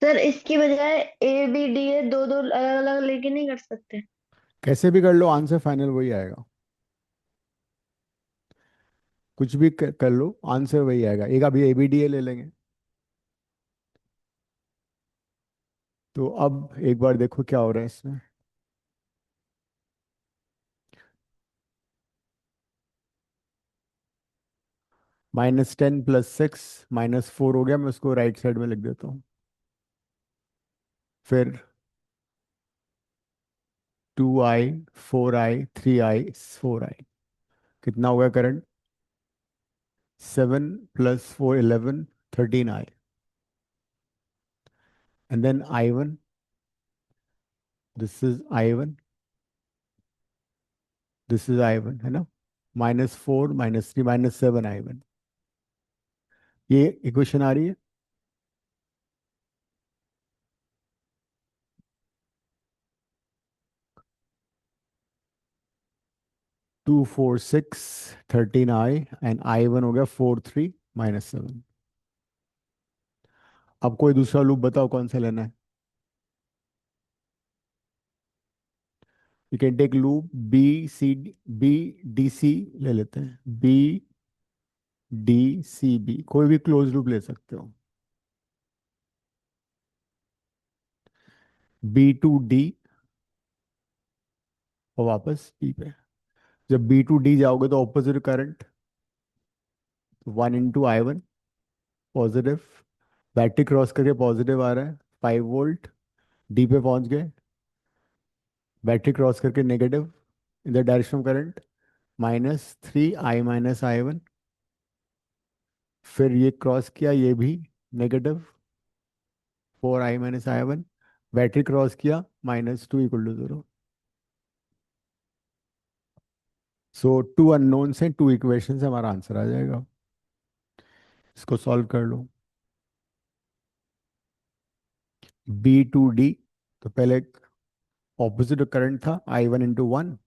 Sir इसकी बजाय A B D A दो दो अलग अलग लेके नहीं कर सकते? कैसे भी कर लो, आंसर फाइनल वही आएगा। कुछ भी कर लो, आंसर वही आएगा। एक अभी एबीडीए ले लेंगे। तो अब एक बार देखो क्या हो रहा है इसमें। -10 + 6 -4 हो गया। मैं उसको राइट साइड में लिख देता हूँ। फिर 2i, 4i, 3i, 4i। कितना हो गया current? 7 + 4 11, 13i। And then i1, this is i1, this is i1, है ना? -4 -3 -7 i1। ये इक्वेशन आ रही है। 2 4 6 13i एंड i1 हो गया 4 3 -7। अब कोई दूसरा लूप बताओ कौन सा लेना है। You can take loop B C, B D C ले लेते हैं। बी डी सी बी, कोई भी क्लोज लूप ले सकते हो। बी टू डी और वापस बी पे। जब बी टू डी जाओगे तो opposite current, 1 × i1, positive. Battery cross करके पॉजिटिव आ रहा है, 5 वोल्ट। डी पे पहुंच गए। बैटरी क्रॉस करके negative in the direction of current, -3i - i1। फिर ये क्रॉस किया, ये भी negative, 4i - i1। Battery cross किया, -2 = 0। सो टू अननोन से टू इक्वेशन से हमारा आंसर आ जाएगा। इसको सॉल्व कर लो। B2D, तो पहले ऑपोजिट करंट था, i1 × 1।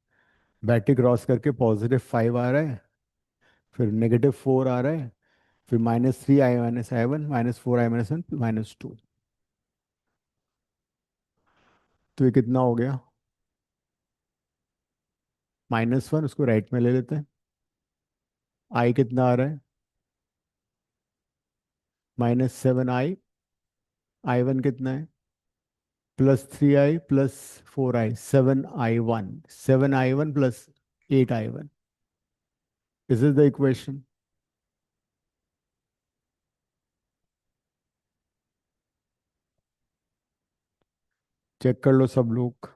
बैटरी क्रॉस करके +5 आ रहा है, फिर -4 आ रहा है, फिर -3i - i1, -4i - 1, -2। तो ये कितना हो गया? -1, उसको राइट में ले लेते हैं। i कितना आ रहा है? -7i। i1 कितना है? +3i +4i, 7i1। 7i1 +8i1। This is the equation. Check कर लो सब लोग।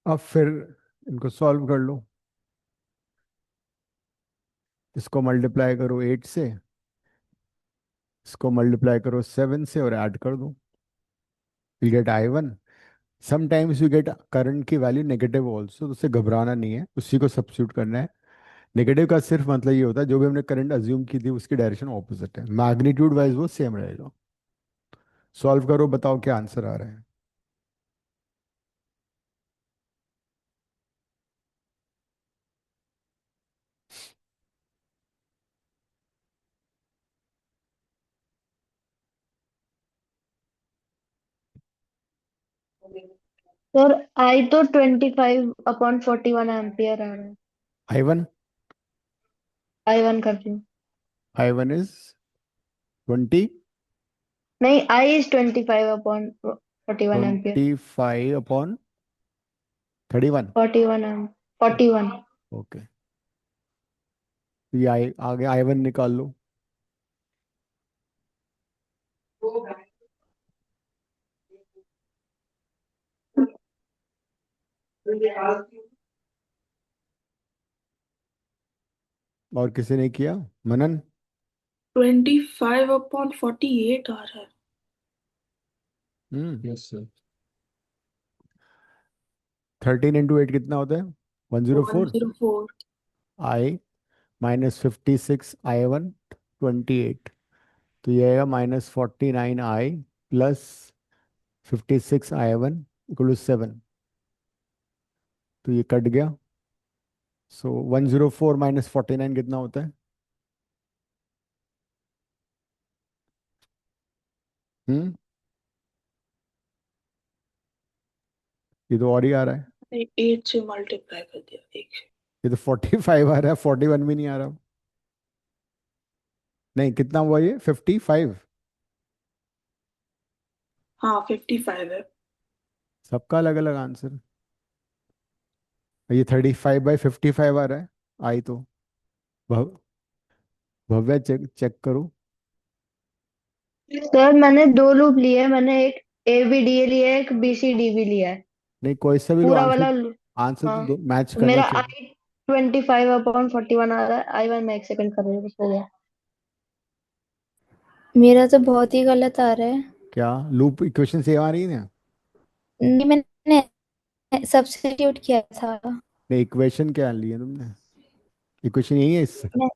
अब फिर इनको सॉल्व कर लो। इसको मल्टीप्लाई करो 8 से, इसको मल्टीप्लाई करो 7 से और ऐड कर दो। You get i1। Sometimes you get current की वैल्यू नेगेटिव ऑल्सो, तो उससे घबराना नहीं है, उसी को सब्स्टिट्यूट करना है। नेगेटिव का सिर्फ मतलब ये होता है जो भी हमने करंट अज्यूम की थी उसकी डायरेक्शन ऑपोजिट है, मैग्नीट्यूड वाइज वो सेम रहेगा। सॉल्व करो, बताओ क्या आंसर आ रहा है। सर आई तो 25/41 आ रहा है। i1, I1 कर रही हूँ। i1 इज 20, नहीं, आई इज 25/41 एम्पियर। 25/31। 41 ओके, ये आई आगे i1 निकाल लो। और किसी ने किया? मनन? 25/48 आ रहा है। Yes sir. 13 × 8 कितना होता है? 104। 104। i माइनस 56 I1 28, तो ये आएगा -49I plus 56I1 equal to 7, तो ये कट गया। सो 104 माइनस 49 कितना होता है? हम्म, ये तो और ही आ रहा है। 8 से मल्टीप्लाई कर दिया, 1 से। ये तो 45 आ रहा है, 41 भी नहीं आ रहा। नहीं, कितना हुआ ये? 55। हाँ 55 है। सबका अलग अलग आंसर। ये 35/55 आ रहा है। आई तो भव भव्य चेक चेक करो। सर मैंने दो लूप लिए हैं, मैंने एक ए बी डी ए लिया है, एक बी सी डी भी लिया है। नहीं, कोई सा भी लो, पूरा आंसर वाला आंसर तो हाँ, दो मैच तो करना मेरा चाहिए। आई 25/41 आ रहा है। I1 मैं एक सेकंड कर रही हूँ, बस हो गया। मेरा तो बहुत ही गलत आ रहा है। क्या लूप इक्वेशन सेम आ रही है? नहीं, मैंने सब्स्टिट्यूट किया था। नहीं, इक्वेशन क्या ली है तुमने? इक्वेशन यही है इससे। मैं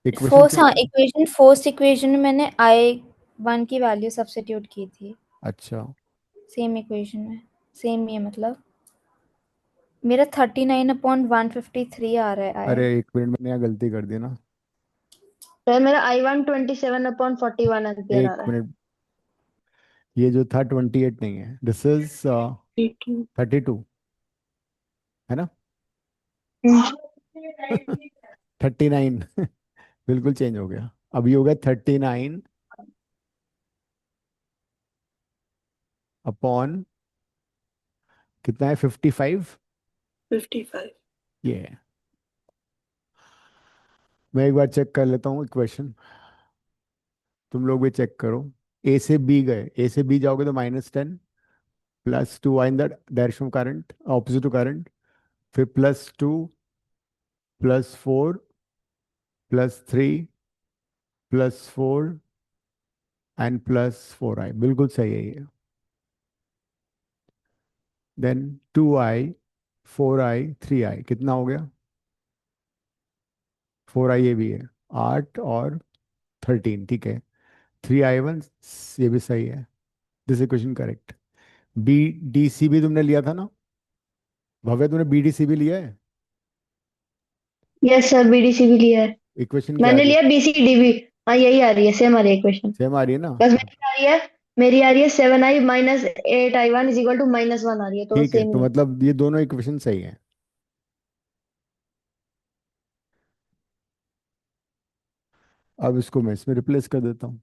इक्वेशन क्या है? फर्स्ट इक्वेशन में मैंने I1 की वैल्यू सब्स्टिट्यूट की थी। अच्छा। सेम इक्वेशन में, सेम ही है मतलब। मेरा 39/153 आ रहा है अरे आई। एक मिनट, मैंने यहाँ गलती कर दी ना। सर मेरा I1 27/41 एम्पियर आ एक रहा है। मिनट, ये जो था 28 नहीं है, दिस इज 32। 32, है ना? हम्म। 39। बिल्कुल चेंज हो गया। अभी हो गया 39 अपॉन कितना है? 55। 55। ये है। मैं एक बार चेक कर लेता हूँ इक्वेशन, तुम लोग भी चेक करो। ए से बी गए, ए से बी जाओगे तो -10 plus 2 in the direction of current, opposite to current, फिर +2 +4 +3 +4 एंड +4I, बिल्कुल सही है ये। देन 2I 4I 3I कितना हो गया? 4I ये भी है, 8 और 13, ठीक है। 3I1 ये भी सही है। This equation correct. B D C भी तुमने लिया था ना भव्य? तुमने बी डी सी भी लिया है? यस सर, बीडीसी भी लिया है। इक्वेशन क्या आ मैंने रही है? लिया बीसीडी भी। हाँ यही आ रही है, सेम आ रही है इक्वेशन। सेम आ रही है ना? बस मेरी आ रही है 7I - 8I1 = -1 आ रही है, तो ठीक है, सेम तो ही है। मतलब ये दोनों इक्वेशन सही है। अब इसको मैं इसमें रिप्लेस कर देता हूँ।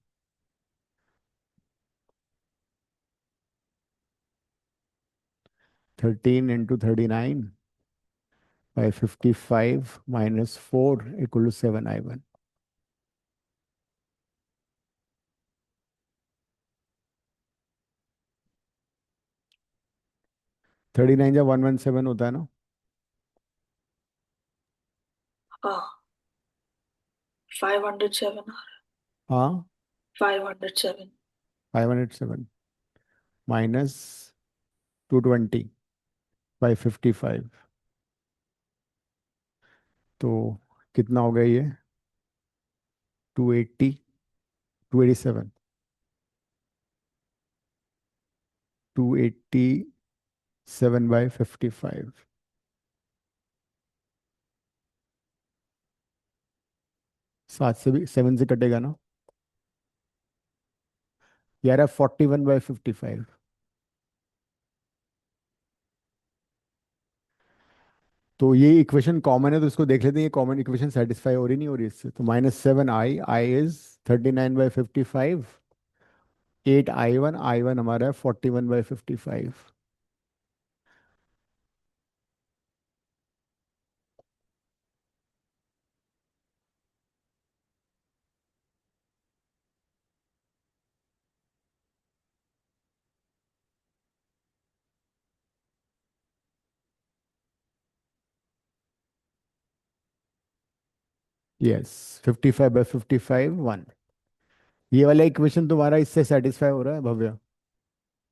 13 × 39/55 - 4 = 7I1। 39 जब 117 होता है ना? हाँ 507 आ रहा हाँ, है, 507। 507 -220/55, तो कितना हो गया ये? 280, 287, 287/55। 7 से भी 7 से कटेगा ना यार? 41/55। तो ये इक्वेशन कॉमन है, तो इसको देख लेते हैं, ये कॉमन इक्वेशन सेटिस्फाई हो रही नहीं हो रही इससे। तो -7I, I is 39/55, 8I1, I1 हमारा है 41/55। यस, 55/55 1। ये वाला इक्वेशन तुम्हारा इससे सेटिस्फाई हो रहा है भव्य,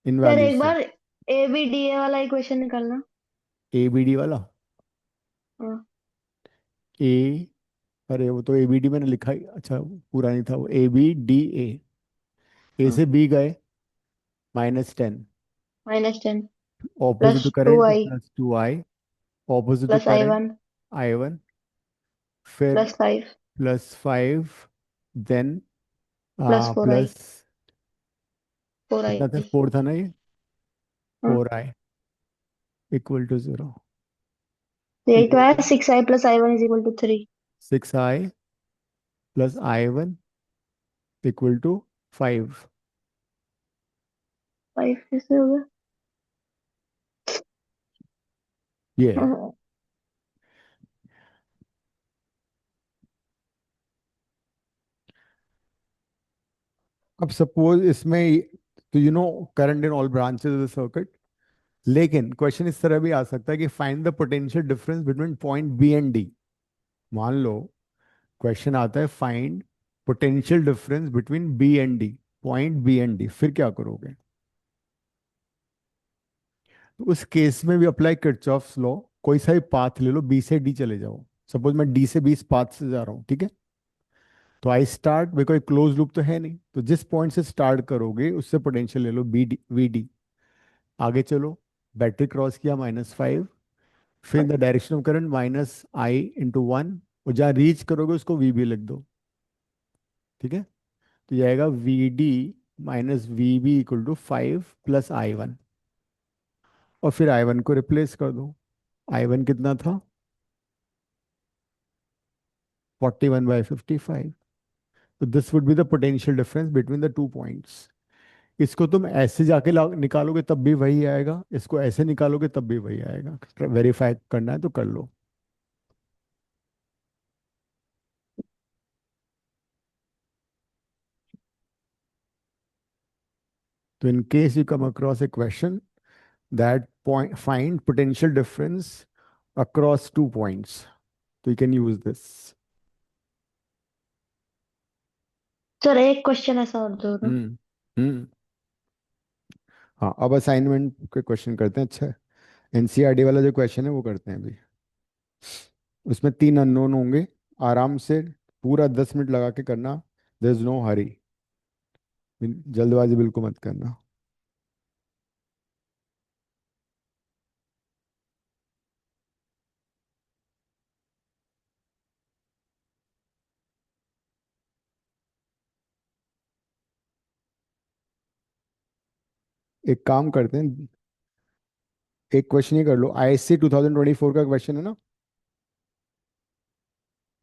इन सर वैल्यूज एक से? बार ABDA वाला इक्वेशन निकालना। ए बी डी वाला? हाँ। ए अरे वो तो ABD मैंने लिखा ही, अच्छा पूरा नहीं था वो, ABDA। A से B गए, -10, -10 opposite plus two to current I +2I, opposite to plus I current one I1, फिर +5 +5, देन +4 आई प्लस, 4 आई कितना था, 4 था ना ये, हाँ 4I =0, तो यही तो ये है 6i + i1 = 3 6I + I1 =5। 5 कैसे हो गया ये है। हाँ, अब सपोज इसमें, तो current in all branches of the circuit, लेकिन क्वेश्चन इस तरह भी आ सकता है कि find the potential difference between point B and D. मान लो क्वेश्चन आता है find potential difference between B and D, point B and D, फिर क्या करोगे? तो उस केस में भी अप्लाई किरचॉफ्स लॉ, कोई सा भी पाथ ले लो, बी से डी चले जाओ। सपोज मैं डी से बी इस पाथ से जा रहा हूँ, ठीक है, तो आई स्टार्ट, मेरे को एक क्लोज लूप तो है नहीं, तो जिस पॉइंट से स्टार्ट करोगे उससे पोटेंशियल ले लो बी डी, आगे चलो, बैटरी क्रॉस किया -5, फिर इन the direction of current -I × 1, और जहाँ रीच करोगे उसको वी बी लिख दो, ठीक है। तो ये आएगा VD - VB = 5 + I1, और फिर I1 को रिप्लेस कर दो। I1 कितना था, 41/55। तो this would be the potential difference between the two points. इसको तुम ऐसे जाके निकालोगे तब भी वही आएगा, इसको ऐसे निकालोगे तब भी वही आएगा। वेरीफाई करना है तो कर लो। तो in case you come across A question that point find potential difference across 2 points, so you can use this. Sir एक क्वेश्चन ऐसा और दो ना हम्म। हम्म। हाँ, अब असाइनमेंट के क्वेश्चन करते हैं। अच्छा, एनसीईआरटी वाला जो क्वेश्चन है वो करते हैं अभी। उसमें 3 अननोन होंगे, आराम से पूरा 10 मिनट लगा के करना, देयर इज नो हरी, जल्दबाजी बिल्कुल मत करना। एक काम करते हैं, एक क्वेश्चन ये कर लो, ISC 2024 का क्वेश्चन है ना,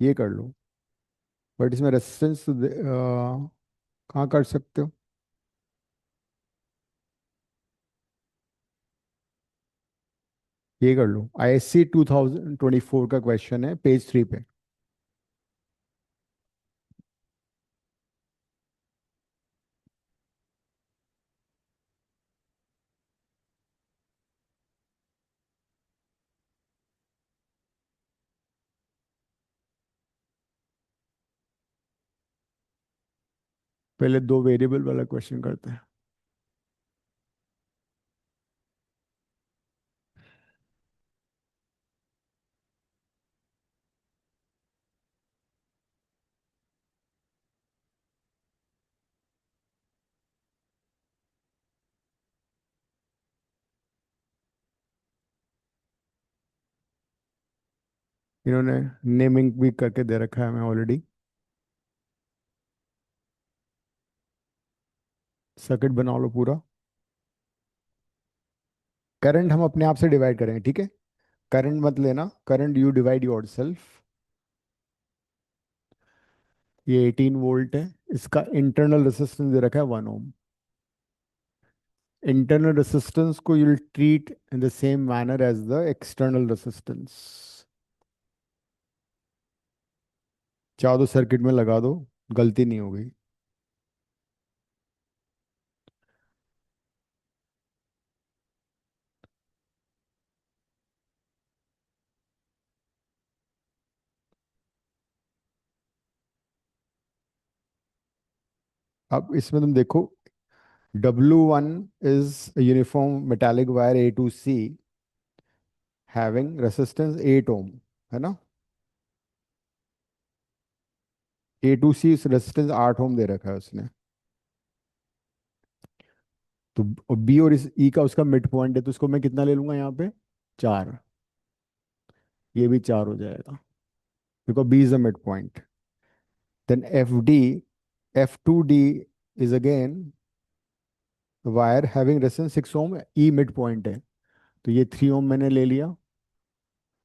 ये कर लो, बट इसमें रेजिस्टेंस कहाँ कर सकते हो, ये कर लो। ISC 2024 का क्वेश्चन है, पेज 3 पे। पहले 2 वेरिएबल वाला क्वेश्चन करते हैं। इन्होंने नेमिंग भी करके दे रखा है हमें ऑलरेडी। सर्किट बना लो पूरा। करंट हम अपने आप से डिवाइड करेंगे, ठीक है, करंट मत लेना, current you divide your self. ये 18 वोल्ट है, इसका इंटरनल रेसिस्टेंस दे रखा है 1 ओम। इंटरनल रेसिस्टेंस को you will treat in the same manner as the external resistance. चाहो तो सर्किट में लगा दो, गलती नहीं होगी। अब इसमें तुम देखो, W1 is a uniform metallic wire A to C having resistance 8 ohm, है ना। ए टू सी रेजिस्टेंस 8 ओम दे रखा है उसने, तो बी और इस ई का उसका मिड पॉइंट है, तो उसको मैं कितना ले लूंगा यहाँ पे, 4। ये भी 4 हो जाएगा, because B is the mid point. Then F2D is again wire having resistance 6 ohm, E mid point है, तो ये 3 ओम मैंने ले लिया,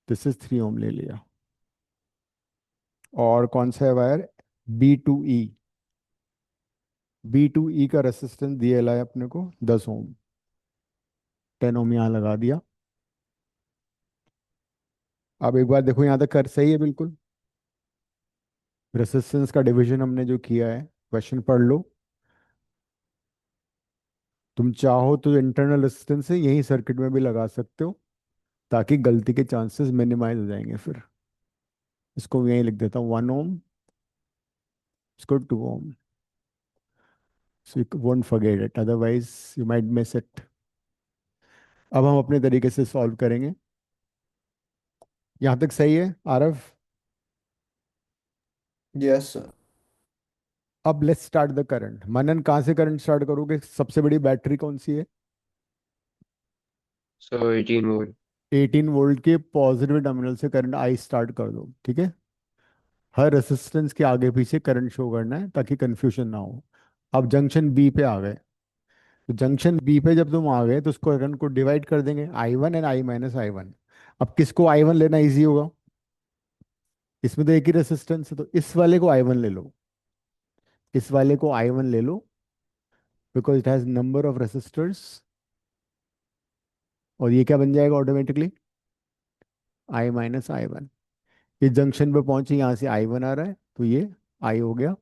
दिस इज 3 ओम ले लिया। और कौन सा है वायर, B2E, B2E का रेसिस्टेंस दिया है अपने को 10 ओम, 10 ओम यहाँ लगा दिया। अब एक बार देखो यहाँ तक कर सही है बिल्कुल, रेसिस्टेंस का डिवीजन हमने जो किया है, क्वेश्चन पढ़ लो। तुम चाहो तो इंटरनल रेसिस्टेंस है यही सर्किट में भी लगा सकते हो, ताकि गलती के चांसेस मिनिमाइज हो जाएंगे। फिर इसको यहीं लिख देता हूँ 1 ओम, इसको 2 ओम, so you won't forget it, otherwise you might miss it। अब हम अपने तरीके से सॉल्व करेंगे। यहाँ तक सही है आरव? Yes sir. अब let's start the current. Manan कहाँ से करंट स्टार्ट करोगे, सबसे बड़ी बैटरी कौन सी है? सो 18 वोल्ट। 18 वोल्ट के पॉजिटिव टर्मिनल से करंट आई स्टार्ट कर दो, ठीक है। हर रेसिस्टेंस के आगे पीछे करंट शो करना है ताकि कंफ्यूजन ना हो। अब जंक्शन बी पे आ गए, तो जंक्शन बी पे जब तुम आ गए तो उसको करंट को डिवाइड कर देंगे, I1 एंड I-I1। अब किसको I1 लेना इजी होगा, इसमें तो एक ही रेसिस्टेंस है, तो इस वाले को I1 ले लो, इस वाले को I1 ले लो, because it has number of resistors. और ये क्या बन जाएगा ऑटोमेटिकली, I-I1। इस जंक्शन पे पहुंचे, यहाँ से I1 आ रहा है, तो ये I हो गया।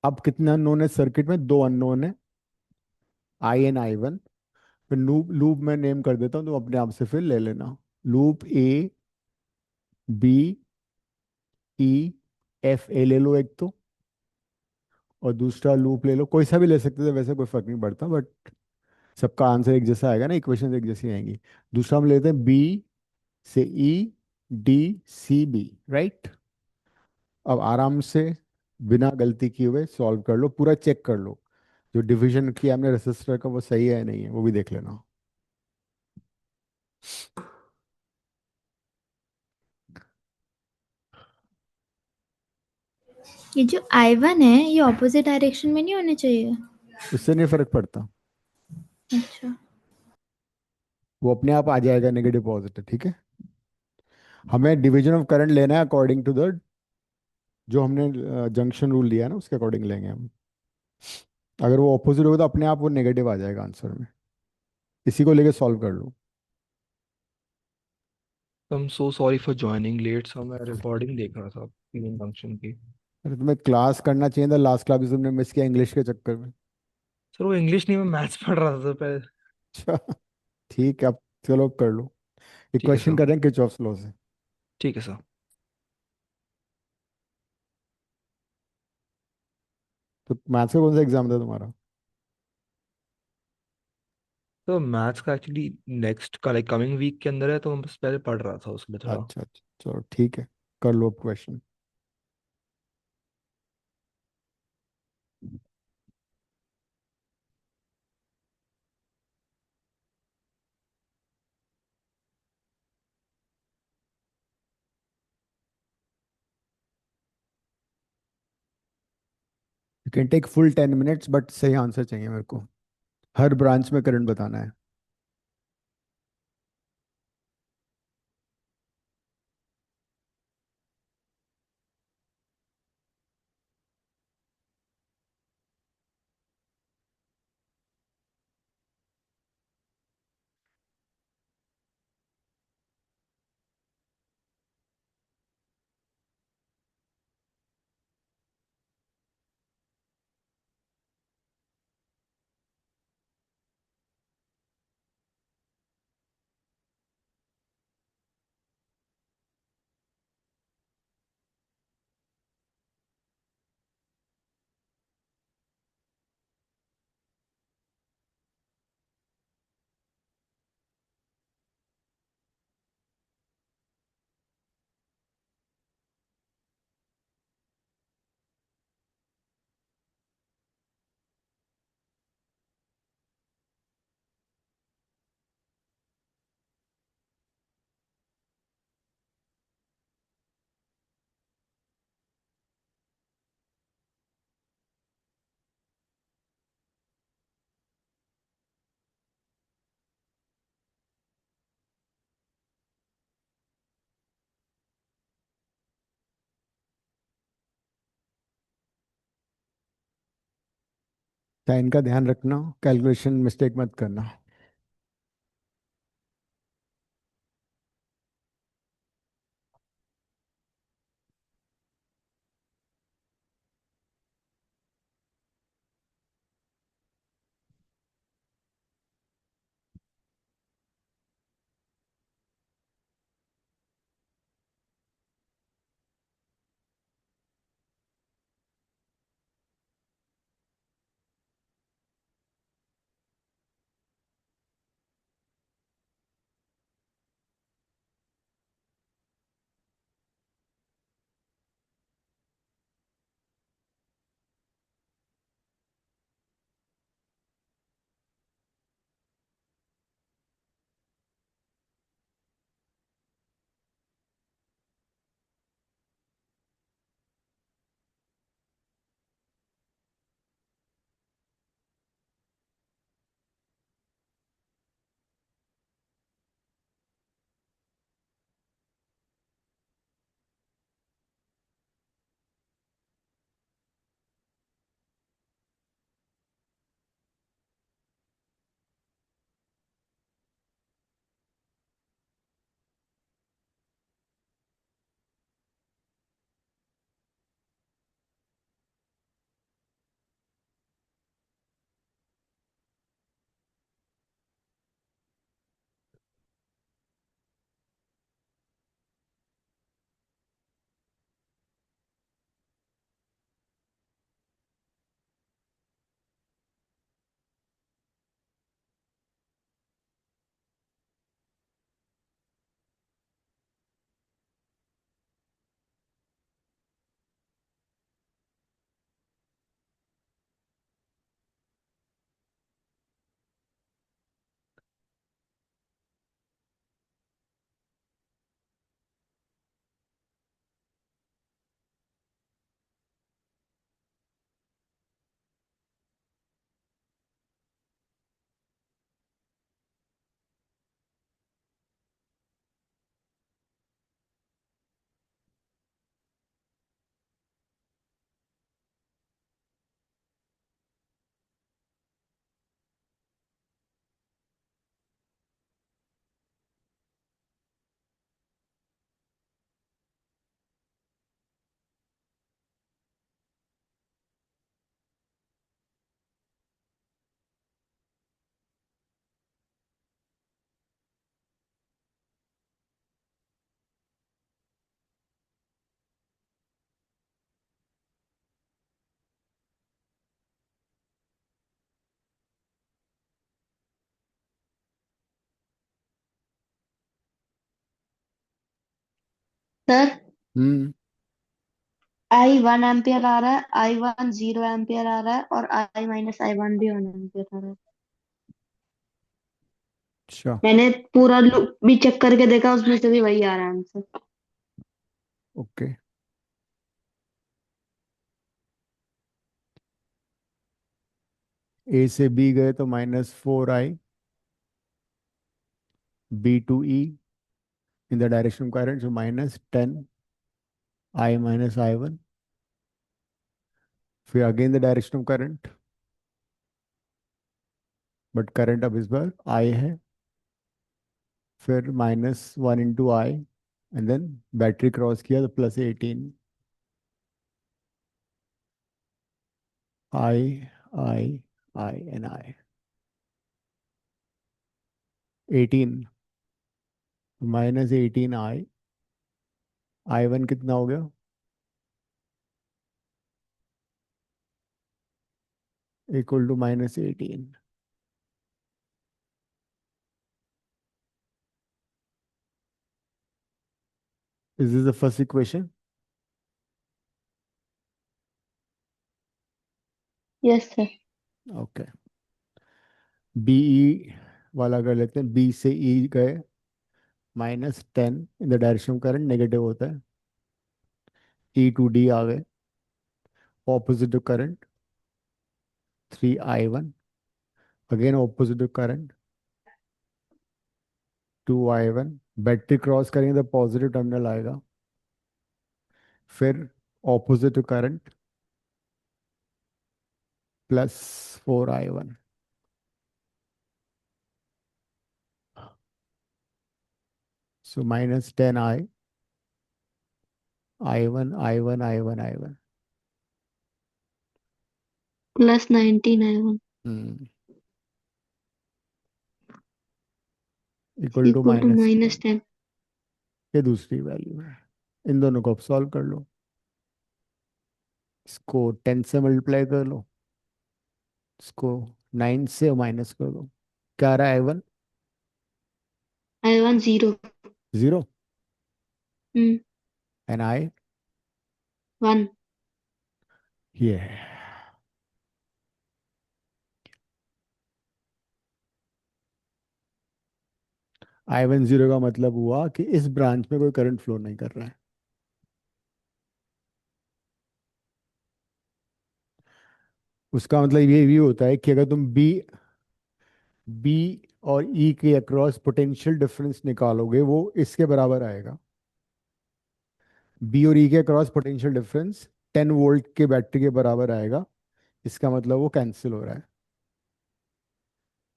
अब कितने अननोन है सर्किट में, 2 अननोन है, I एंड I1। फिर लूप लूप मैं नेम कर देता हूँ, तो अपने आप से फिर ले लेना। Loop A, B, E, F, A ले लो एक तो, और दूसरा लूप ले लो, कोई सा भी ले सकते थे, वैसे कोई फर्क नहीं पड़ता, बट सबका आंसर एक जैसा आएगा ना, इक्वेशन एक जैसी आएंगी। दूसरा हम लेते हैं B से E, D, C, B, right. अब आराम से बिना गलती किए हुए सॉल्व कर लो, पूरा चेक कर लो, जो डिवीजन किया हमने रेसिस्टर का वो सही है या नहीं है, वो भी देख लेना। ये जो I1 है ये ऑपोजिट डायरेक्शन में नहीं होने चाहिए। उससे नहीं फर्क पड़ता, अच्छा। वो अपने आप आ जाएगा नेगेटिव पॉजिटिव, ठीक है। हमें डिवीजन ऑफ करंट लेना है अकॉर्डिंग टू द, जो हमने जंक्शन रूल लिया है ना, उसके अकॉर्डिंग लेंगे हम। अगर वो ऑपोजिट होगा तो अपने आप वो नेगेटिव आ जाएगा आंसर में। इसी को लेके सॉल्व कर लो। I'm so sorry for joining late, sir मैं रिकॉर्डिंग देख रहा था तीन फंक्शन की। अरे तुम्हें क्लास करना चाहिए था, लास्ट क्लास तुमने मिस किया इंग्लिश के चक्कर में। सर वो इंग्लिश नहीं, मैं मैथ्स पढ़ रहा था सर पहले। अच्छा, ठीक है, अब चलो कर लो। एक ठीक है क्वेश्चन सर। कर रहे हैं किरचॉफ्स लॉ से। ठीक है सर। तो मैथ्स का कौन सा एग्जाम था तुम्हारा? तो मैथ्स का एक्चुअली नेक्स्ट का लाइक कमिंग वीक के अंदर है, तो मैं बस पहले पढ़ रहा था उसके लिए थोड़ा। अच्छा अच्छा, चलो ठीक है, कर लो अब question. You can take full 10 minutes, but सही आंसर चाहिए मेरे को, हर ब्रांच में करंट बताना है। साइन का ध्यान रखना, कैलकुलेशन मिस्टेक मत करना। Sir, hmm. I 1 एम्पियर आ रहा है, I 1 0 एम्पियर आ रहा है, और I - I 1 भी 1 एम्पियर आ रहा है। अच्छा। मैंने पूरा लूप भी चेक करके देखा, उसमें से भी वही आ रहा है आंसर। ओके। ए से बी गए तो -4I, B to E in the direction of current, so -10I - I1. फिर again the direction of current, but current अब इस बार I है। फिर -1 × I, and then battery cross किया तो +18। I, I and I 18, -18I, I1 कितना हो गया? Equal to -18। Is this the first equation? Yes sir. Okay. BE वाला कर लेते हैं। B से E गए, -10 in the direction of current, negative होता है। E to D आ गए, opposite current, 3I1, again opposite current, 2I1। Battery cross करेंगे तो पॉजिटिव टर्मिनल आएगा। फिर opposite current, 4i1. So minus 10i, i1, i1, i1, i1. Plus 19i1 equal to equal to minus minus 10। ये दूसरी value है। इन दोनों को अब सॉल्व कर लो। इसको 10 से मल्टीप्लाई कर लो, इसको 9 से माइनस कर दो। क्या आ रहा है i1? i1 0। 0 hmm and i 1। ये है। i1 0 का मतलब हुआ कि इस ब्रांच में कोई करंट फ्लो नहीं कर रहा है। उसका मतलब ये भी होता है कि अगर तुम बी और ई के अक्रॉस पोटेंशियल डिफरेंस निकालोगे वो इसके बराबर आएगा। बी और ई के अक्रॉस पोटेंशियल डिफरेंस 10 वोल्ट के बैटरी के बराबर आएगा। इसका मतलब वो कैंसिल हो रहा है।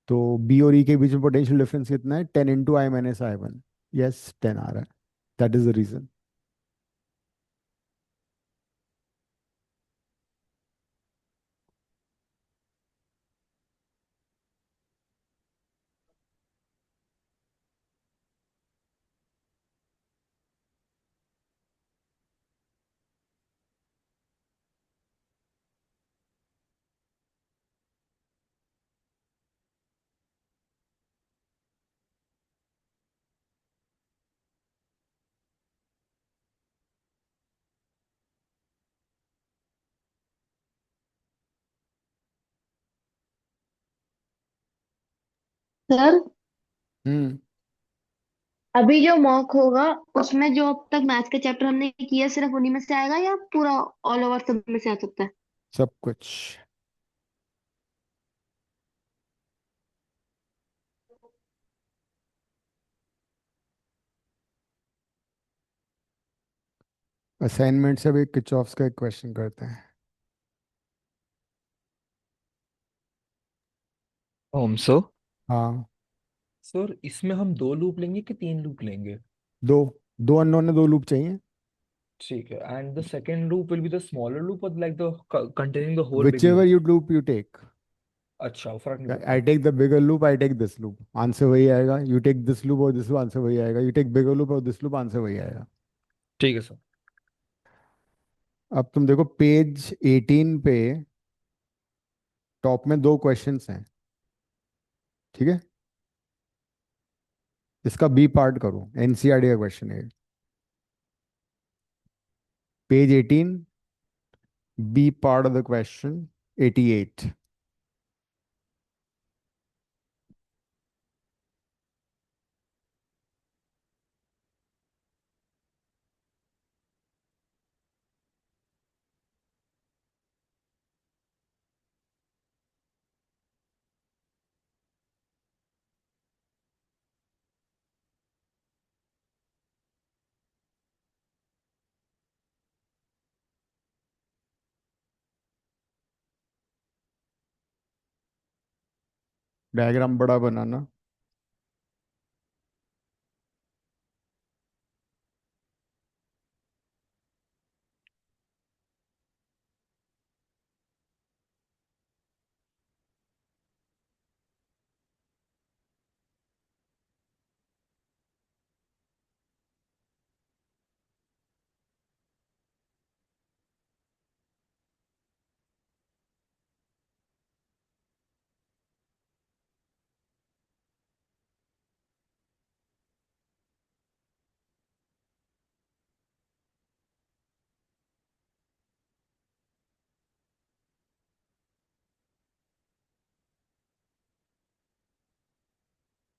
तो बी और ई के बीच में पोटेंशियल डिफरेंस कितना है? 10 into I minus i1। Yes, 10 आ रहा है। That is the reason. Sir हम्म अभी जो मॉक होगा उसमें जो अब तक मैथ्स के चैप्टर हमने किया सिर्फ उन्हीं में से आएगा या पूरा ऑल ओवर सब में से आ सकता है? सब कुछ। असाइनमेंट से भी किरचॉफ्स का एक क्वेश्चन करते हैं। सो हाँ, सर इसमें हम 2 लूप लेंगे कि 3 लूप लेंगे? दो। दो अननोन है, दो लूप चाहिए। ठीक है, and the second loop will be the smaller loop और like the containing the whole big whichever loop? You loop you take. अच्छा, वो फर्क नहीं आई पड़ता। Take the bigger loop, I take this loop, answer वही आएगा। You take this loop और दिस लूप, आंसर वही आएगा। यू टेक बिगर लूप और दिस लूप, आंसर वही आएगा। ठीक है सर। अब तुम देखो पेज 18 पे टॉप में दो क्वेश्चंस हैं, ठीक है? इसका बी पार्ट करो, एनसीईआरटी का क्वेश्चन है। Page 18, B part of the question 88। Diagram बड़ा बनाना।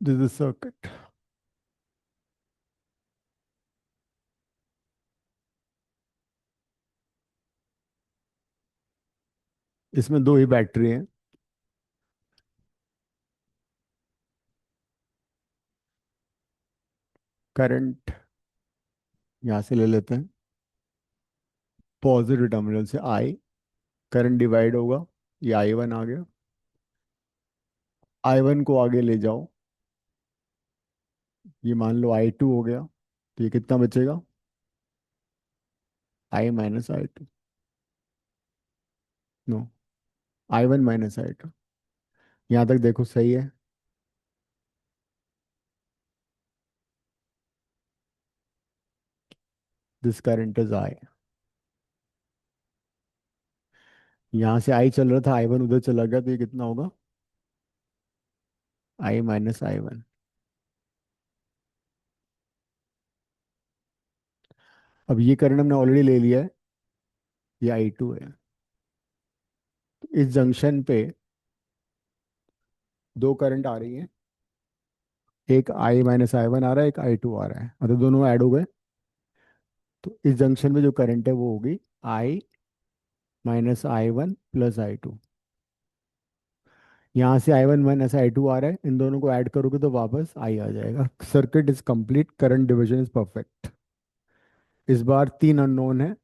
This is circuit. इसमें दो ही बैटरी हैं। करंट यहाँ से ले लेते हैं, पॉजिटिव टर्मिनल से आई। करंट डिवाइड होगा, ये i1 आ गया। I1 को आगे ले जाओ, ये मान लो I2 हो गया, तो ये कितना बचेगा? I minus I2, no, I1 minus I2। यहाँ तक देखो सही है। This current is I। यहाँ से I चल रहा था, I1 उधर चला गया, तो ये कितना होगा? I minus I1। अब ये करंट हमने ऑलरेडी ले लिया है, ये I2 है। तो इस जंक्शन पे दो करंट आ रही हैं, एक I माइनस I1 आ रहा है, एक I2 आ रहा है, मतलब दोनों ऐड हो गए। तो इस जंक्शन में जो करंट है वो होगी I minus I1 plus I2। यहाँ से I1 माइनस I2 आ रहा है, इन दोनों को ऐड करोगे तो वापस I आ जाएगा। Circuit is complete, current division is perfect. इस बार तीन अननोन है।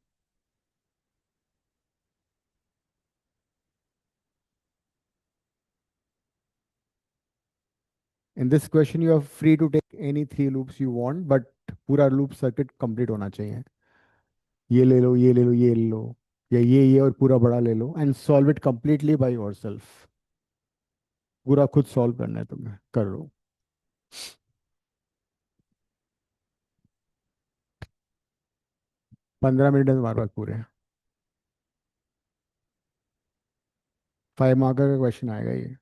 In this question you are free to take any three loops you want, but पूरा लूप सर्किट कंप्लीट होना चाहिए। ये ले लो, ये ले लो, ये ले लो, या ये और पूरा बड़ा ले लो, and solve it completely by yourself. पूरा खुद सॉल्व करना है तुम्हें, कर लो। 15 मिनट में तुम्हारे पास पूरे 5 मार्कर का क्वेश्चन आएगा ये।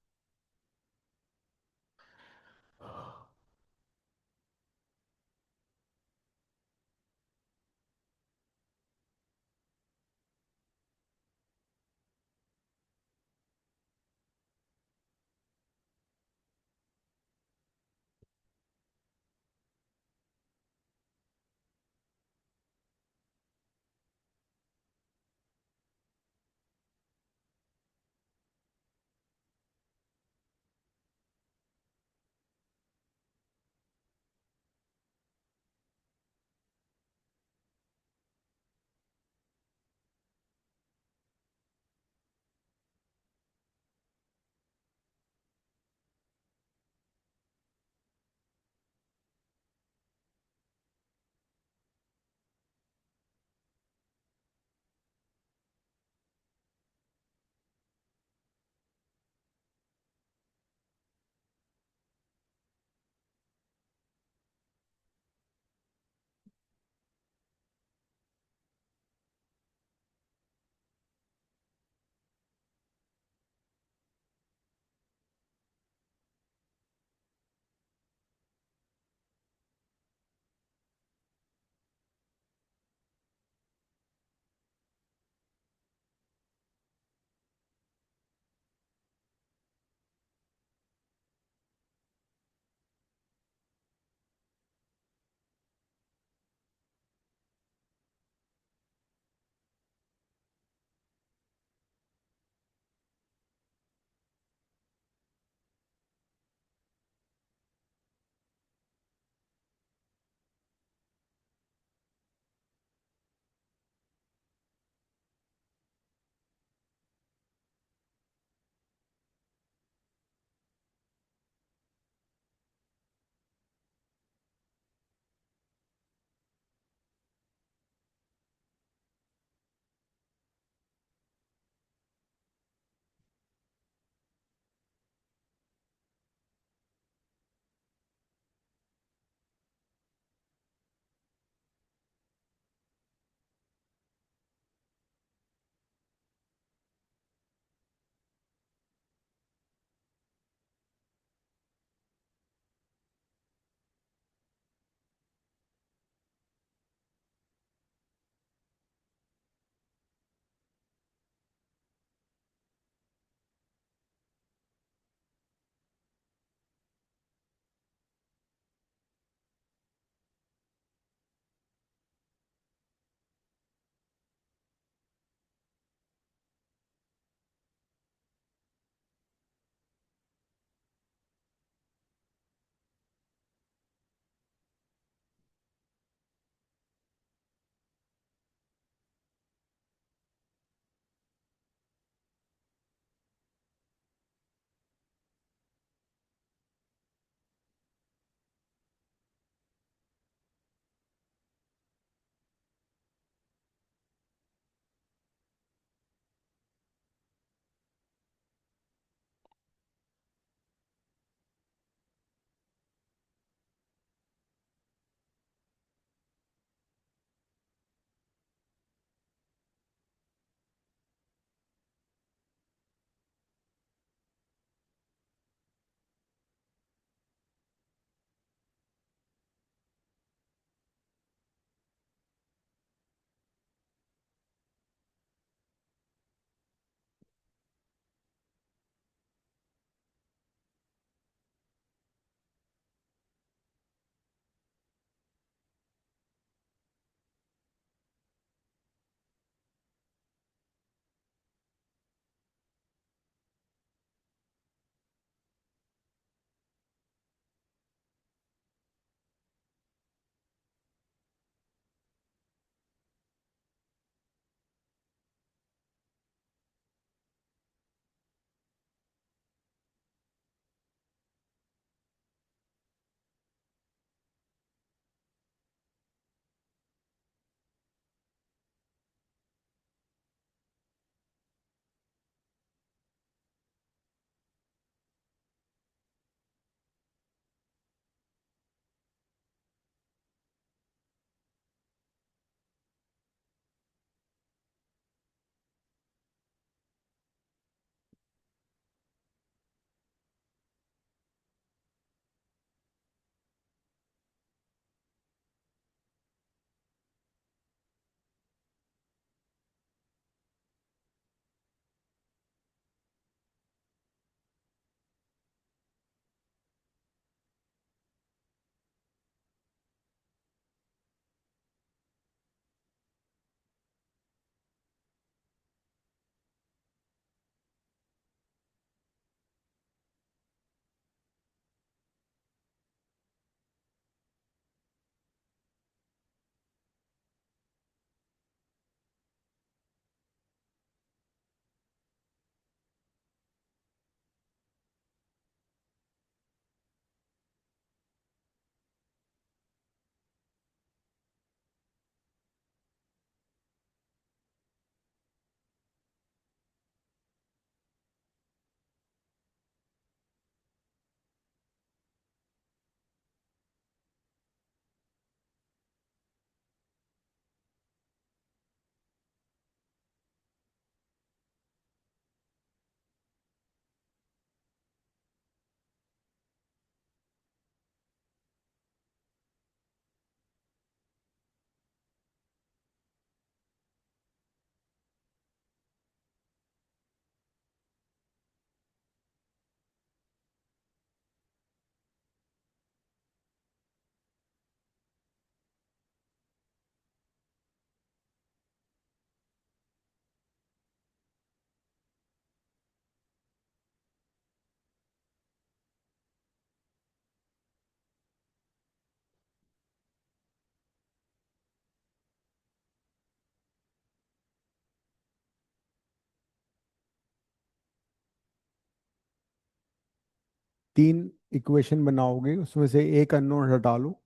3 इक्वेशन बनाओगे, उसमें से एक अननोन हटा लो,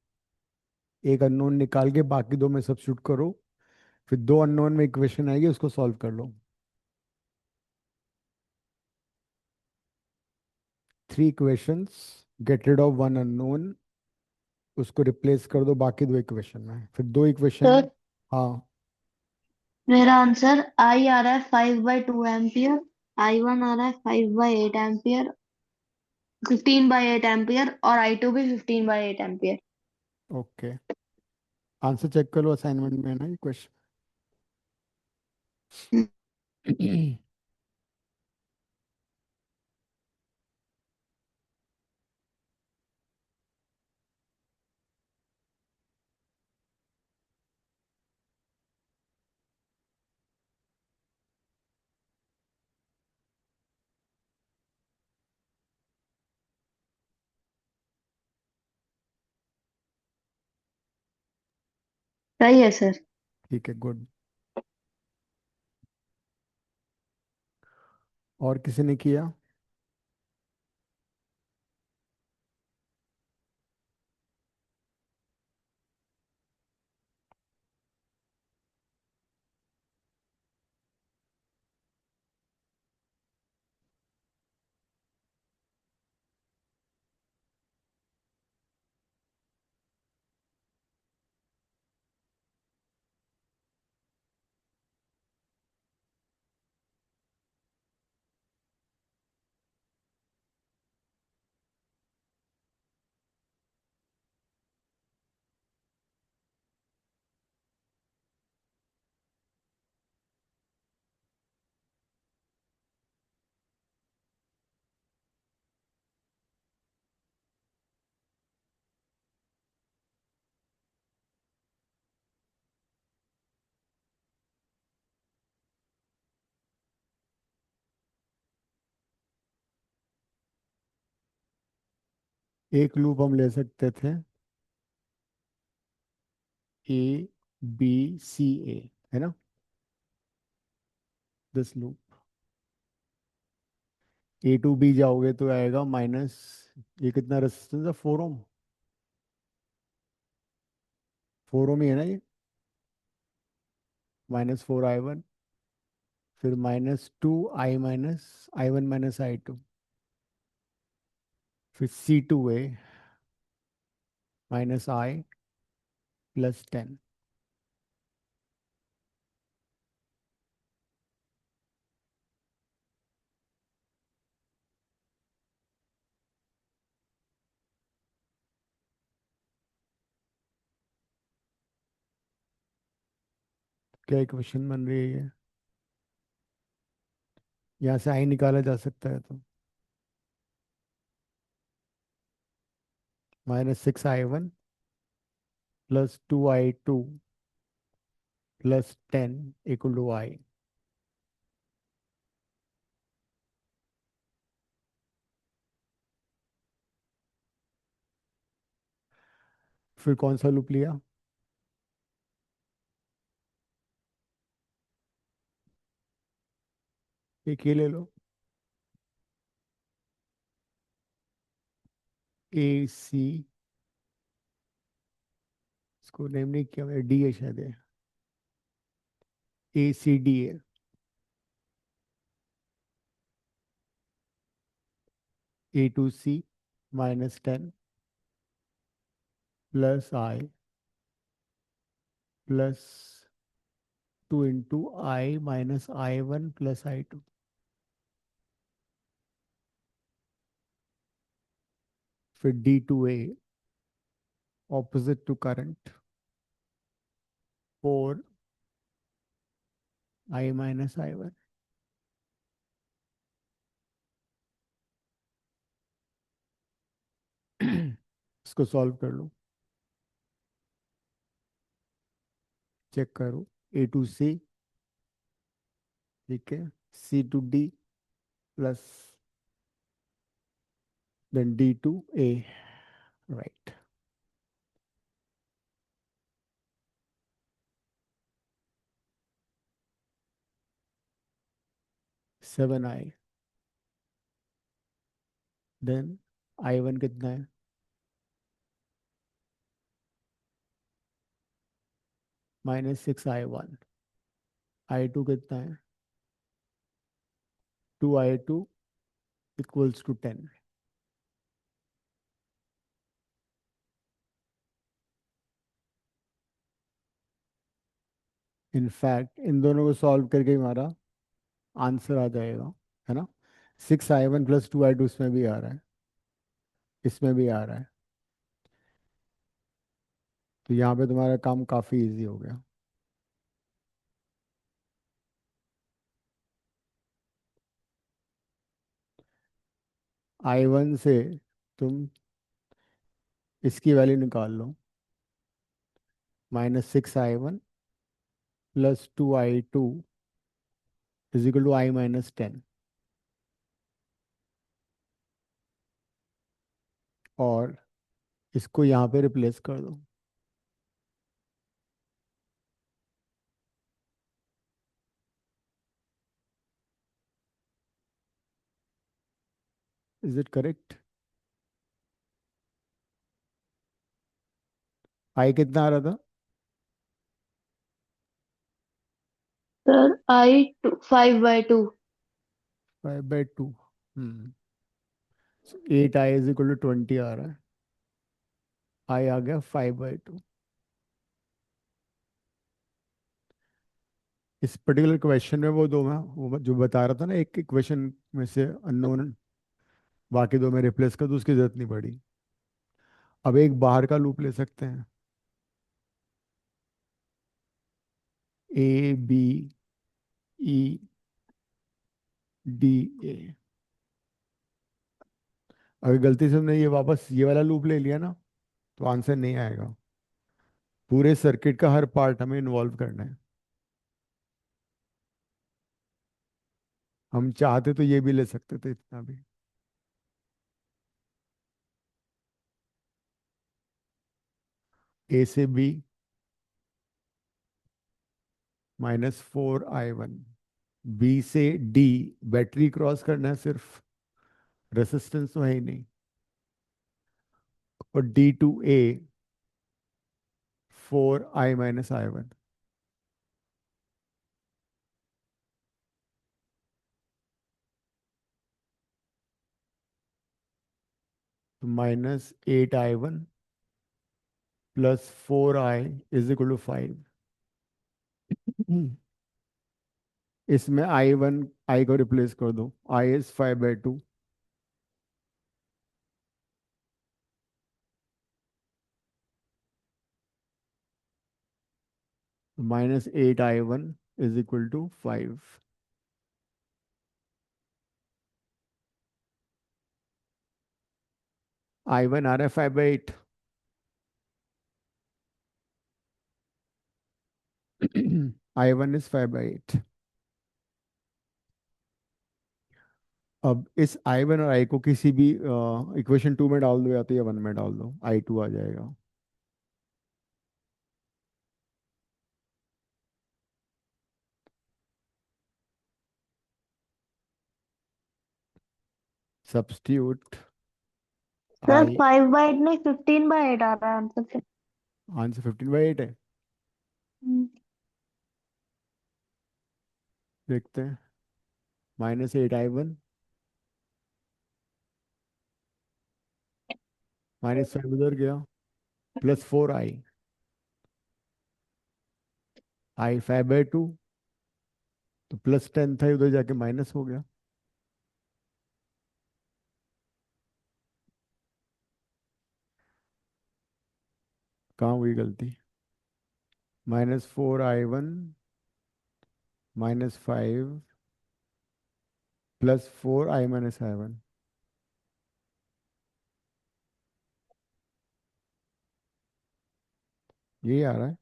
एक अननोन निकाल के बाकी 2 में सब्स्टिट्यूट करो, फिर 2 अननोन में इक्वेशन आएगी, उसको सॉल्व कर लो। 3 equations, get rid of 1 unknown, उसको रिप्लेस कर दो बाकी 2 इक्वेशन में, फिर 2 इक्वेशन। सर हाँ, मेरा आंसर आई आ रहा है 5/2 एम्पियर, I1 आ रहा है 5/8 एम्पियर, 15/8 एम्पियर, और I2 भी 15/8 एम्पियर। ओके। आंसर चेक कर लो, असाइनमेंट में है ना ये क्वेश्चन। सही है सर। ठीक है, गुड। और किसी ने किया? एक लूप हम ले सकते थे, A B C A, है ना, this loop. A to B जाओगे तो आएगा माइनस, ये कितना रेजिस्टेंस है, 4 ओम, 4 ओम ही है ना ये, -4 I1, फिर -2 I minus I1 minus I2, फिर C2A -I +10। क्या इक्वेशन बन रही है ये? यहाँ से I निकाला जा सकता है तो -6 I1 +2 I2 +10 = I। फिर कौन सा लूप लिया? एक ये ले लो, AC, इसको नेम नहीं किया मैंने, D है शायद, ACDA, A to C -10 +I +2 I minus I1 plus I2, फिर D2A opposite to current, 4 I minus I1। इसको सॉल्व कर लो, चेक करो, A to C, ठीक है, C to D plus then D to A, right. 7I, then I1 कितना है? -6 I1। I2 कितना है? 2 I2 equals to 10। In fact in दोनों को सॉल्व करके हमारा आंसर आ जाएगा, है ना। 6 I1 + 2 I2 इसमें भी आ रहा है, इसमें भी आ रहा है। तो यहाँ पे तुम्हारा काम काफ़ी इजी हो गया। I1 से तुम इसकी वैल्यू निकाल लो, -6 I1 + 2 I2 = I-10। और इसको यहाँ पे रिप्लेस कर दो। Is it correct? आई कितना आ रहा था? Sir I 5/2। 5/2। 8I = 20 आ रहा है। आई आ गया 5/2। इस पर्टिकुलर क्वेश्चन में वो दो में वो जो बता रहा था ना, एक इक्वेशन में से अननोन, बाकी दो में रिप्लेस कर दो, उसकी जरूरत नहीं पड़ी। अब एक बाहर का लूप ले सकते हैं, ABEDA। अगर गलती से हमने ये वापस ये वाला लूप ले लिया ना, तो आंसर नहीं आएगा। पूरे सर्किट का हर पार्ट हमें इन्वॉल्व करना है। हम चाहते तो ये भी ले सकते थे, इतना भी। A से B -4I1। B से D बैटरी क्रॉस करना है सिर्फ, रेसिस्टेंस तो है ही नहीं। और D to A 4I - I1। तो -8I1 + 4I = 5। इसमें I1 I को रिप्लेस कर दो, I is 5/2। -8I1 = 5। I1 आ रहा है 5/8। I1 is 5/8। अब इस I1 और I को किसी भी इक्वेशन 2 में डाल दो, या तो या 1 में डाल दो, I2 आ जाएगा। Substitute sir I। 5/8 नहीं, 15/8 आ रहा है आंसर से। आंसर 15/8 है। हम्म, देखते हैं। -8I1 -5 उधर गया, +4I। I 5/2, तो +10 था, उधर जाके माइनस हो गया। कहाँ हुई गलती? -4I1 -5 +4I - I1। यही आ रहा है।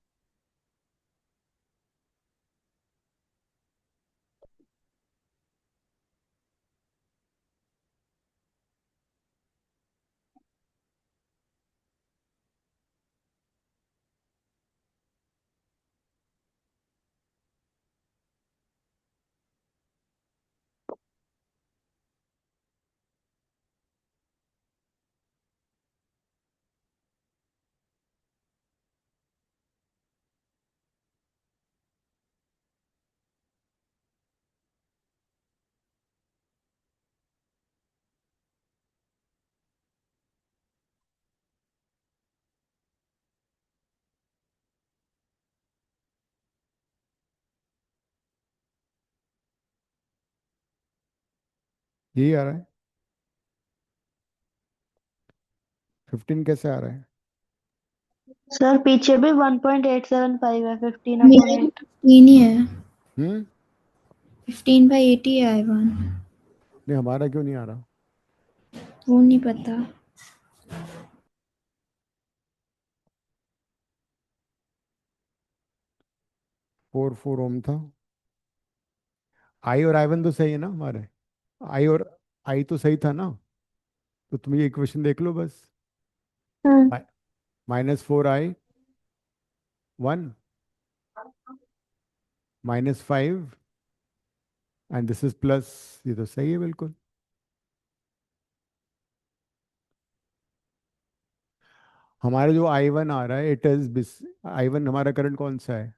यही आ रहा है। 15 कैसे आ रहा है? सर पीछे भी 1.875 है, फिफ्टीन मेरा अपॉन भी एट 15 ही है। हम्म। 15/80 है I1। नहीं, हमारा क्यों नहीं आ रहा? वो नहीं पता। 4 ओम था। आई और I1 तो सही है ना हमारे? आई और आई तो सही था ना? तो तुम ये इक्वेशन देख लो बस। हम्म। -4I1 -5 and this is plus. ये तो सही है बिल्कुल। हमारा जो I1 आ रहा है, इट इज I1 हमारा करंट कौन सा है?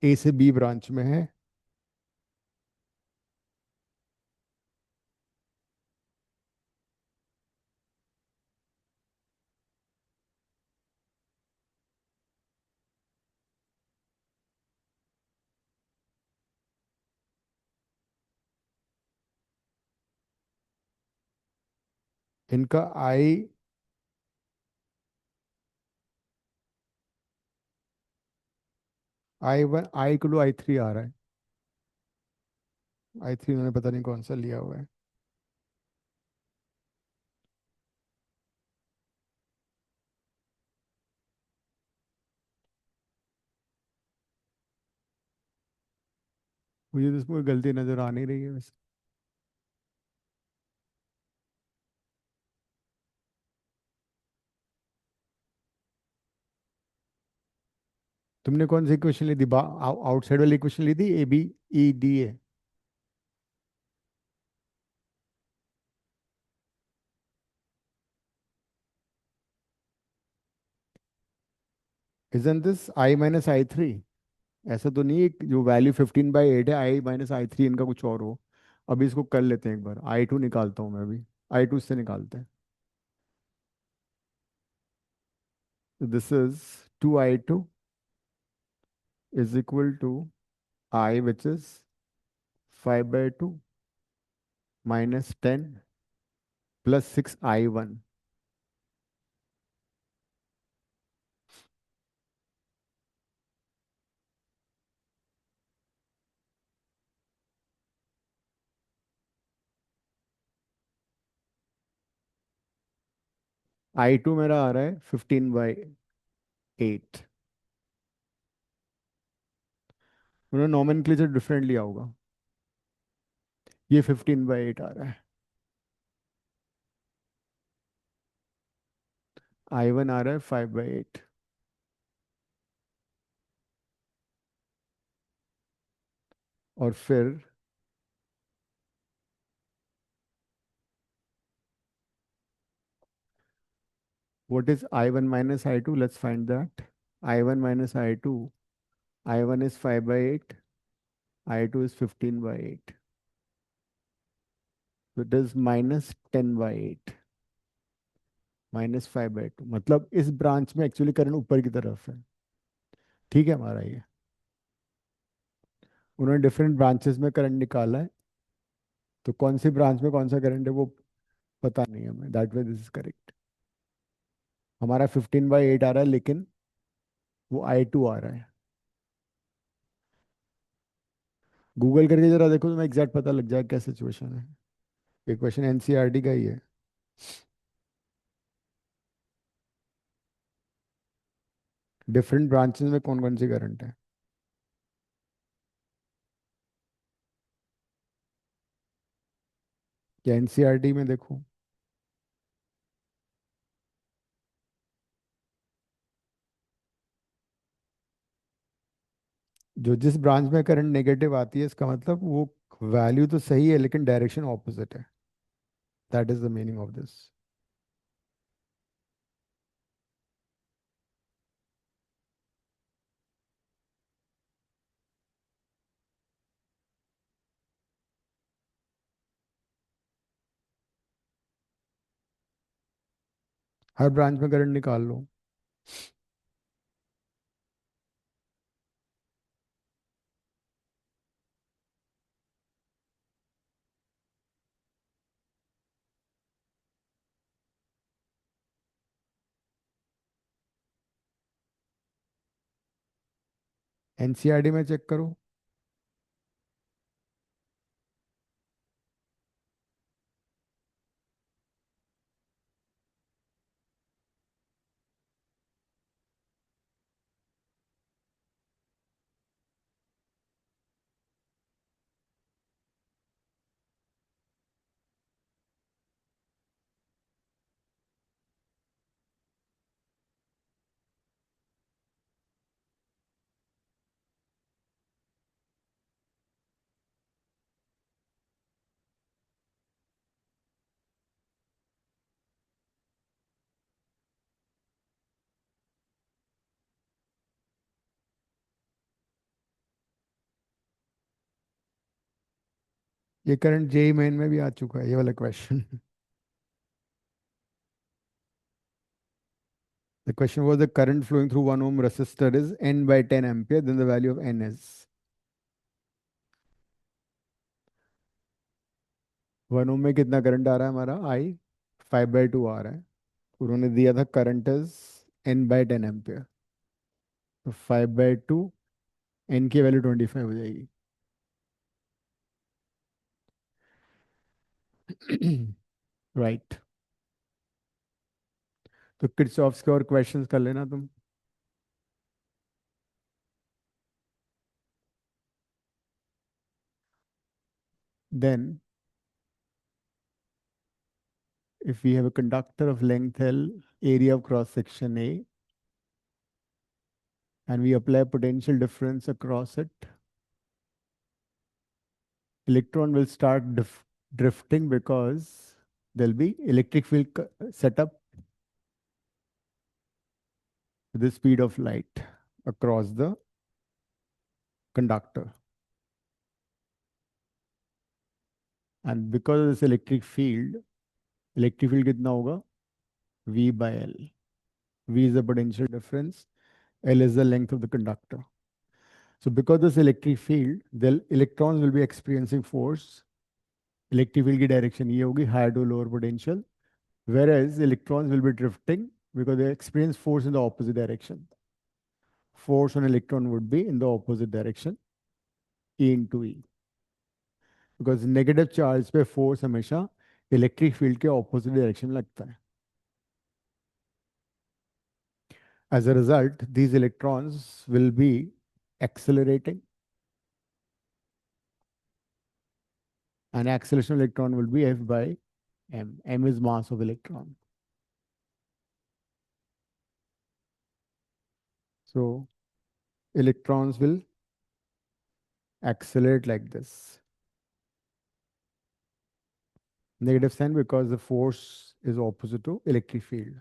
ए से बी ब्रांच में है। इनका I1 I3 आ रहा है। I3 उन्होंने पता नहीं कौन सा लिया हुआ है। मुझे तो इसमें कोई गलती नजर आ नहीं रही है वैसे। तुमने कौन सी इक्वेशन ली थी? आउटसाइड वाली इक्वेशन ली थी, ABEDA। Isn't this I-I3? ऐसा तो नहीं है कि जो वैल्यू 15/8 है, I-I3 इनका कुछ और हो। अभी इसको कर लेते हैं एक बार। I2 निकालता हूँ मैं भी। I2 से निकालते हैं। This is 2I2 is equal to I, which is 5/2 minus 10 plus 6I1। I2 मेरा आ रहा है 15/8। उन्होंने नॉमेनक्लेचर डिफरेंट लिया होगा। ये 15/8 आ रहा है। I1 आ रहा है 5/8। और फिर what is I1 minus I2? Let's find that. I1 minus I2. I1 is 5/8. I2 is 15/8. So it is minus 10/8 minus 5/2। मतलब इस ब्रांच में एक्चुअली करंट ऊपर की तरफ है। ठीक है हमारा ये। उन्होंने डिफरेंट ब्रांचेस में करंट निकाला है, तो कौन सी ब्रांच में कौन सा करंट है वो पता नहीं है हमें। That way this is correct. हमारा 15/8 आ रहा है, लेकिन वो I2 आ रहा है। गूगल करके जरा देखो, तुम्हें एग्जैक्ट पता लग जाए क्या सिचुएशन है। ये क्वेश्चन NCERT का ही है। डिफरेंट ब्रांचेस में कौन कौन सी करंट है? क्या NCERT में देखो। जो जिस ब्रांच में करंट नेगेटिव आती है, इसका मतलब वो वैल्यू तो सही है लेकिन डायरेक्शन ऑपोजिट है। That is the meaning of this. Her branch में करंट निकाल लो। एनसीईआरटी में चेक करो। ये करंट जेई मेन में भी आ चुका है, ये वाला question. The question was the current flowing through 1 ohm resistor is N by 10 ampere, then the value of N is 1 ohm में कितना करंट आ रहा है हमारा, I 5/2 आ रहा है। उन्होंने दिया था current is N by 10 ampere, तो 5/2, N की वैल्यू 25 हो जाएगी। राइट। तो किर्चॉफ्स के और क्वेश्चंस कर लेना तुम। Then if we have a conductor of length L, area of cross section A, and we apply potential difference across it, electron will start drifting because there'll be electric field set up with the speed of light across the conductor. And because of this electric field कितना होगा, V by L. V is the potential difference, L is the length of the conductor. So because this electric field, the electrons will be experiencing force. Electric field की direction ये होगी, higher to lower potential, whereas electrons will be drifting because they experience force in the opposite direction. Force on electron would be in the opposite direction, E into E. Because negative charge पे force हमेशा electric field के opposite direction में लगता है. As a result, these electrons will be accelerating, and acceleration of electron will be F by m. M is mass of electron. So electrons will accelerate like this. Negative sign because the force is opposite to electric field.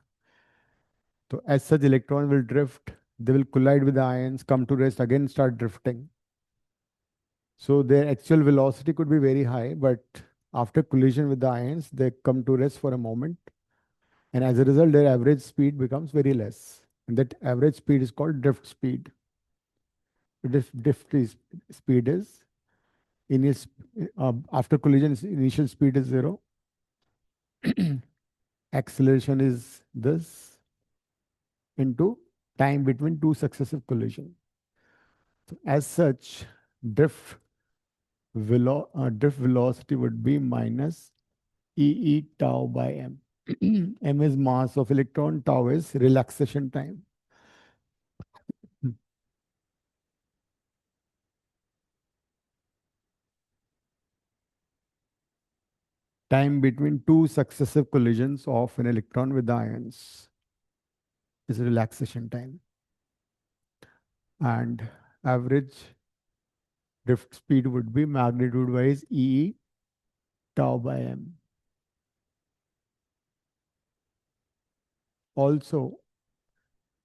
So as such, electrons will drift. They will collide with the ions, come to rest, again start drifting. So their actual velocity could be very high, but after collision with the ions, they come to rest for a moment. And as a result, their average speed becomes very less. And that average speed is called drift speed. Speed is after collision, initial speed is 0. Acceleration is this into time between two successive collisions. So as such, drift velocity would be minus E tau by m. M is mass of electron, tau is relaxation time. Time between two successive collisions of an electron with the ions is relaxation time. And average drift speed would be magnitude wise E tau by m. Also,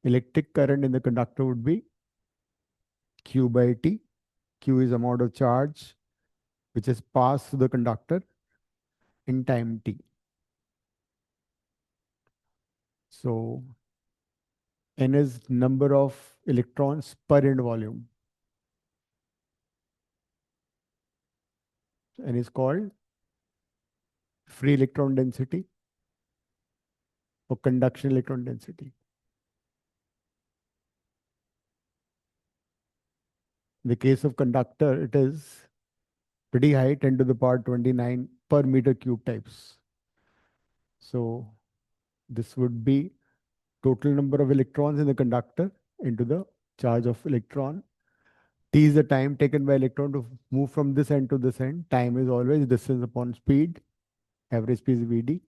electric current in the conductor would be Q by T. Q is amount of charge which is passed through the conductor in time T. So N is number of electrons per unit volume. N is called free electron density or conduction electron density. In the case of conductor, it is pretty high, 10 to the power 29 per meter cube types. So this would be total number of electrons in the conductor into the charge of electron. T is the time taken by electron to move from this end to this end. Time is always distance upon speed. Average speed is Vd.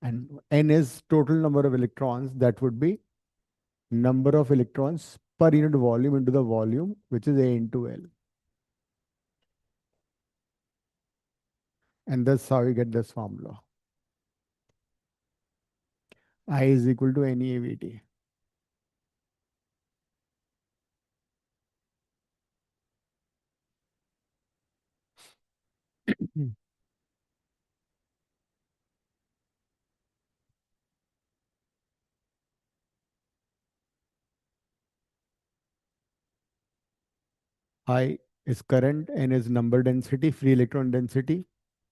And N is total number of electrons. That would be number of electrons per unit volume into the volume, which is A into L. And that's how you get this formula. I is equal to NeAVT. I is current, N is number density, free electron density,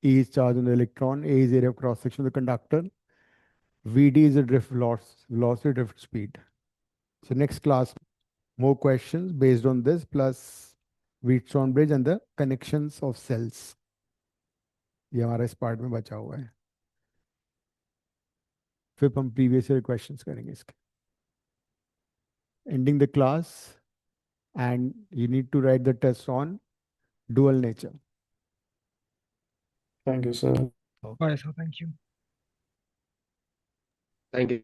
E is charge on the electron, A is area of cross section of the conductor, Vd is the drift loss, velocity drift speed. So next class, more questions based on this plus Wheatstone bridge and the connections of cells. ये हमारा इस part में बचा हुआ है. फिर हम previous year questions करेंगे इसके. Ending the class, and you need to write the test on dual nature. Thank you, sir. Bye, sir. Thank you. Thank you.